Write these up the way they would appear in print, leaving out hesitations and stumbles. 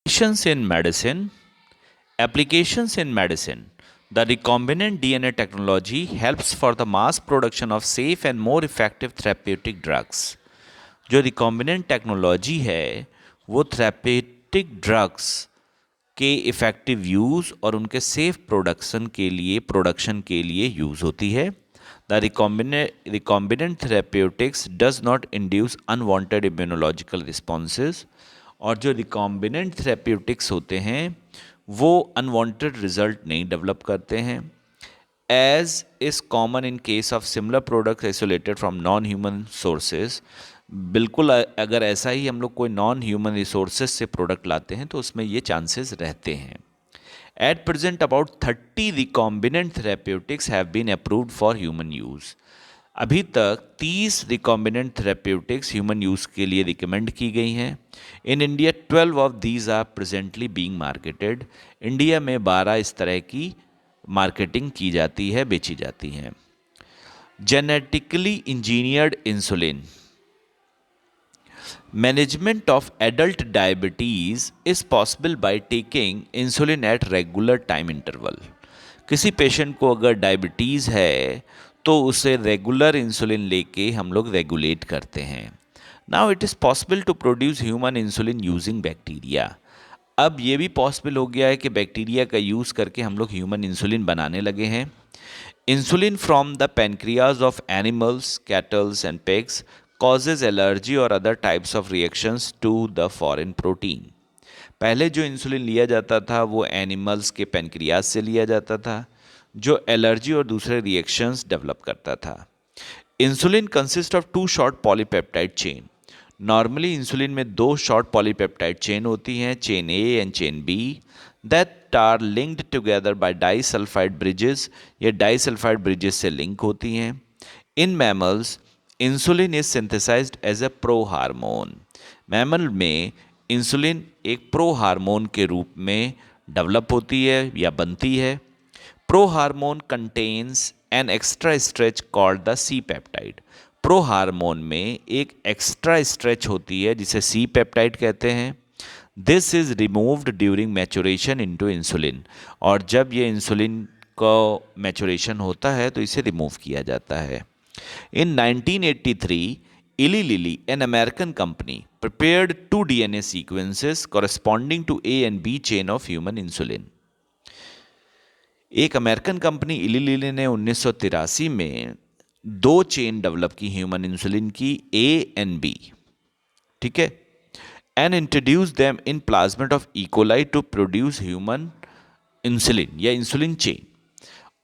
Applications in medicine. Applications in medicine. The recombinant DNA technology helps for the mass production of safe and more effective therapeutic drugs. जो recombinant technology है वो therapeutic drugs के effective use और उनके safe production के लिए use होती है. The recombinant therapeutics does not induce unwanted immunological responses. और जो रिकॉम्बिनेंट थेरेप्यूटिक्स होते हैं वो अनवांटेड रिजल्ट नहीं डेवलप करते हैं. As is common in case of similar product isolated from non human sources. बिल्कुल अगर ऐसा ही हम लोग कोई नॉन ह्यूमन रिसोर्सेज से प्रोडक्ट लाते हैं तो उसमें ये चांसेस रहते हैं. At present about 30 recombinant therapeutics have been approved for human use. अभी तक 30 रिकॉम्बिनेंट थेरेप्यूटिक्स ह्यूमन यूज़ के लिए रिकमेंड की गई हैं. In India 12 of these are presently being marketed. India में 12 इस तरह की मार्केटिंग की जाती है, बेची जाती हैं. Genetically engineered insulin. Management of adult diabetes is possible by taking insulin at regular time interval. किसी पेशेंट को अगर डायबिटीज़ है तो उसे रेगुलर इंसुलिन लेके हम लोग रेगुलेट करते हैं. Now it is possible to produce human insulin using bacteria. अब ये भी पॉसिबल हो गया है कि बैक्टीरिया का यूज़ करके हम लोग ह्यूमन इंसुलिन बनाने लगे हैं. Insulin from the pancreas of animals, kettles and pigs causes allergy और other types of reactions to the foreign protein. पहले जो इंसुलिन लिया जाता था वो एनिमल्स के पेनक्रियाज से लिया जाता था जो एलर्जी और दूसरे रिएक्शंस डेवलप करता था. Insulin consist of 2 short polypeptide chain. Normally insulin में 2 शॉर्ट पॉलीपेप्टाइड चेन होती हैं, chain A and chain B, that are linked together by disulphide bridges. ये डाइसल्फाइड ब्रिजेस से लिंक होती हैं. In mammals insulin is synthesised as a pro hormone. Mammal में insulin एक pro hormone के रूप में डेवलप होती है या बनती है. Pro hormone contains an extra stretch called the C peptide. Pro hormone में एक एक्स्ट्रा स्ट्रेच होती है जिसे सी पेप्टाइड कहते हैं. This is removed during maturation into insulin. और जब ये इंसुलिन का मैचुरेशन होता है तो इसे रिमूव किया जाता है. In 1983, Eli Lilly, an American company, prepared 2 DNA sequences corresponding to A and B chain of human insulin. एक अमेरिकन कंपनी इली लिली ने 1983 में 2 चेन डेवलप की ह्यूमन इंसुलिन की, ए एंड बी. ठीक है. And introduce them in plasmid of E coli to produce human insulin या insulin chain.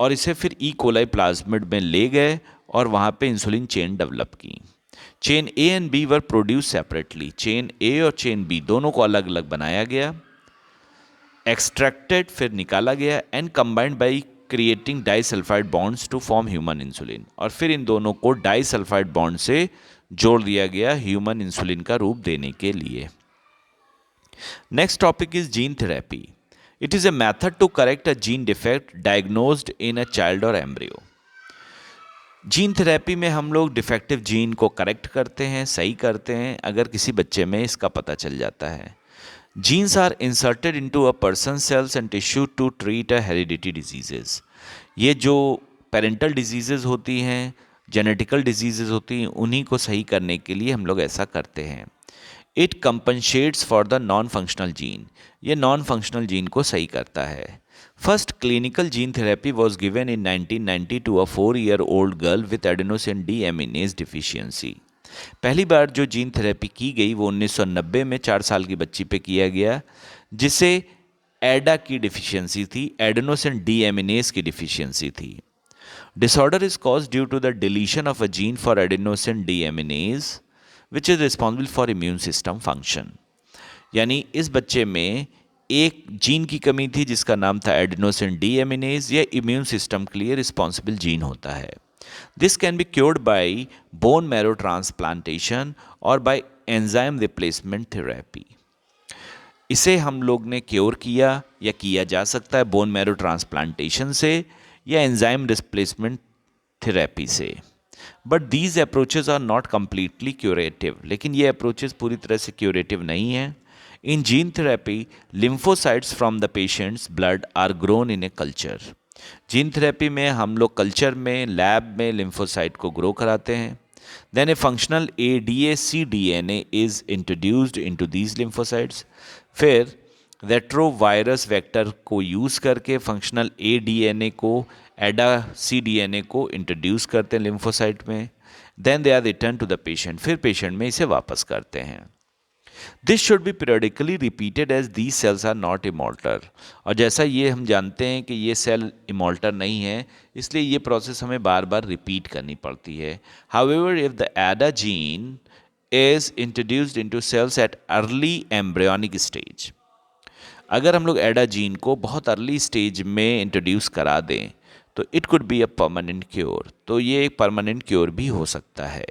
और इसे फिर इकोलाई प्लाज्मिड में ले गए और वहाँ पे इंसुलिन चेन डेवलप की. Chain A and B were produce separately. Chain A और चेन बी दोनों को अलग अलग बनाया गया, एक्सट्रैक्टेड फिर निकाला गया and combined by creating disulphide bonds to form human insulin. और फिर इन दोनों को डाइसल्फाइड बॉन्ड से जोड़ दिया गया ह्यूमन इंसुलिन का रूप देने के लिए. Next topic is gene therapy. It is a method to correct a gene defect diagnosed in a child or embryo. Gene therapy में हम लोग डिफेक्टिव जीन को करेक्ट करते हैं, सही करते हैं अगर किसी बच्चे में इसका पता चल जाता है. Genes are inserted into a person cells and tissue to treat a heredity diseases. ये जो पेरेंटल डिजीजेज होती हैं, जेनेटिकल डिजीजेज होती हैं, उन्हीं को सही करने के लिए हम लोग ऐसा करते हैं. It compensates for the non functional gene. ये नॉन फंक्शनल जीन को सही करता है. First clinical gene therapy was given in 1990 to a 4-year-old girl with adenosine deaminase deficiency. पहली बार जो जीन थेरेपी की गई वो 1990 में 4 साल की बच्ची पे किया गया जिसे एडा की डिफिशियंसी थी, एडेनोसिन डीएमिनेज की डिफिशियंसी थी. Disorder is cause due to the deletion of a gene for adenosine deaminase which is responsible for immune system function. यानी इस बच्चे में एक जीन की कमी थी जिसका नाम था एडेनोसिन डीएमिनेज. यह इम्यून सिस्टम के लिए रिस्पॉन्सिबल जीन होता है. This can be cured by bone marrow transplantation और बाय एंजाइम रिप्लेसमेंट थेरेपी. इसे हम लोग ने क्योर किया या किया जा सकता है बोन मैरो ट्रांसप्लांटेशन से या एंजाइम रिप्लेसमेंट थेरेपी से. But these approaches are not completely curative. लेकिन ये अप्रोचेज पूरी तरह से क्यूरेटिव नहीं हैं. In gene therapy, lymphocytes from the patient's blood are grown in a culture. Gene therapy में हम लोग कल्चर में लैब में लिम्फोसाइट को ग्रो कराते हैं. Then a functional ADAC DNA is introduced into these lymphocytes. फिर रेट्रोवायरस वेक्टर को यूज़ करके फंक्शनल ADNA को एडा CDNA को इंट्रोड्यूस करते हैं लिम्फोसाइट में. Then they are return to the patient. फिर पेशेंट में इसे वापस करते हैं. This should be periodically repeated as these cells are not immortal. और जैसा ये हम जानते हैं कि ये सेल इमॉर्टल नहीं है, इसलिए ये प्रोसेस हमें बार बार रिपीट करनी पड़ती है. However if the ADA gene is introduced into cells at early embryonic stage, अगर हम लोग एडा जीन को बहुत अर्ली स्टेज में इंट्रोड्यूस करा दें तो it could be a permanent cure. तो ये एक परमानेंट क्योर भी हो सकता है.